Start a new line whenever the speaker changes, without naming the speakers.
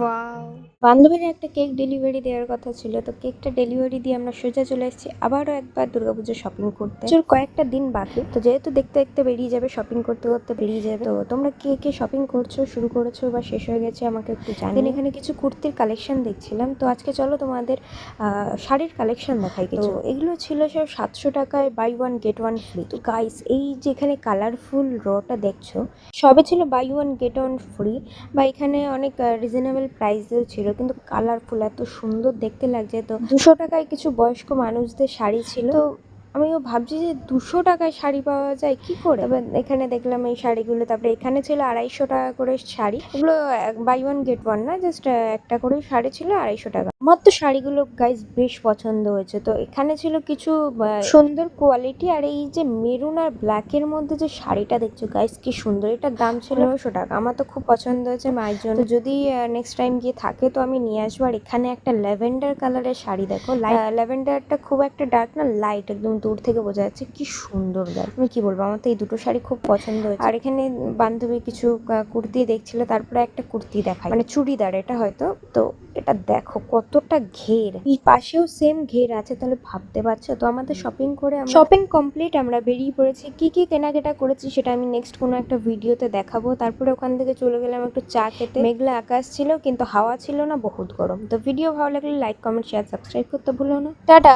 Wow! বান্ধবীর একটা cake delivery দেওয়ার কথা ছিল। তো কেকটা ডেলিভারি দিয়ে আমরা সোজা চলে এসেছি আবারও একবার দুর্গাপুজোর শপিং করতে। প্রচুর কয়েকটা দিন বাকি। তো যেহেতু দেখতে দেখতে বেরিয়ে যাবে, শপিং করতে করতে বেরিয়ে যাবে। তো তোমরা কে কে শপিং করছো, শুরু করেছো বা শেষ হয়ে গেছে আমাকে একটু জানিও। দেন এখানে কিছু কুর্তির কালেকশন দেখছিলাম। তো আজকে চলো তোমাদের শাড়ির কালেকশন দেখাই কিছু। তো এগুলো ছিল সব 700 টাকায় buy one get one free. তো গাইস, এই যে এখানে কালারফুল রটা দেখছো, সবে ছিল buy one get one free, বা এখানে অনেক রিজনেবল প্রাইসেও ছিল, কিন্তু কালারফুল এত সুন্দর দেখতে লাগছে। তো 200 টাকায় কিছু বয়স্ক মানুষদের শাড়ি ছিল। তো আমিও ভাবছি যে 200 টাকায় শাড়ি পাওয়া যায় কি করে। তবে এখানে দেখলাম এই শাড়িগুলো। তারপরে এখানে ছিল 250 টাকা করে শাড়ি। এগুলো বাই ওয়ান গেট ওয়ান না, জাস্ট একটা করে শাড়ি ছিল 250 টাকা। আমার তো শাড়িগুলো গাইজ বেশ পছন্দ হয়েছে। তো এখানে ছিল কিছু সুন্দর কোয়ালিটি। আর এই যে মেরুন আর ব্ল্যাকের মধ্যে যে শাড়িটা দেখছো গাইজ, কি সুন্দর। এটার দাম ছিল 900 টাকা। আমার তো খুব পছন্দ হয়েছে মায়ের জন্য। তো যদি নেক্সট টাইম গিয়ে থাকে তো আমি নিয়ে আসবো। আর এখানে একটা ল্যাভেন্ডার কালারের শাড়ি দেখো, ল্যাভেন্ডারটা খুব একটা ডার্ক না, লাইট, একদম দূর থেকে বোঝা যাচ্ছে। কি সুন্দর গাইজ, আমি কি বলবো, আমার তো এই দুটো শাড়ি খুব পছন্দ হয়েছে। আর এখানে বান্ধবী কিছু কুর্তি দেখছিল, তারপরে একটা কুর্তি দেখায়, মানে চুড়িদার এটা হয়তো। তো এটা দেখো কতটা ঘের, এই পাশেও সেম ঘের আছে, তাহলে ভাবতে পারছো। তো আমাদের শপিং কমপ্লিট, আমরা বেরিয়ে পড়েছি। কি কি কেনাকাটা করেছি সেটা আমি নেক্সট কোনো একটা ভিডিওতে দেখাবো। তারপরে ওখান থেকে চলে গেলাম একটু চা খেতে। মেঘলা আকাশ ছিল কিন্তু হাওয়া ছিল না, বহুত গরম। তো ভিডিও ভালো লাগলে লাইক, কমেন্ট, শেয়ার, সাবস্ক্রাইব করতে ভুলো না। টাটা।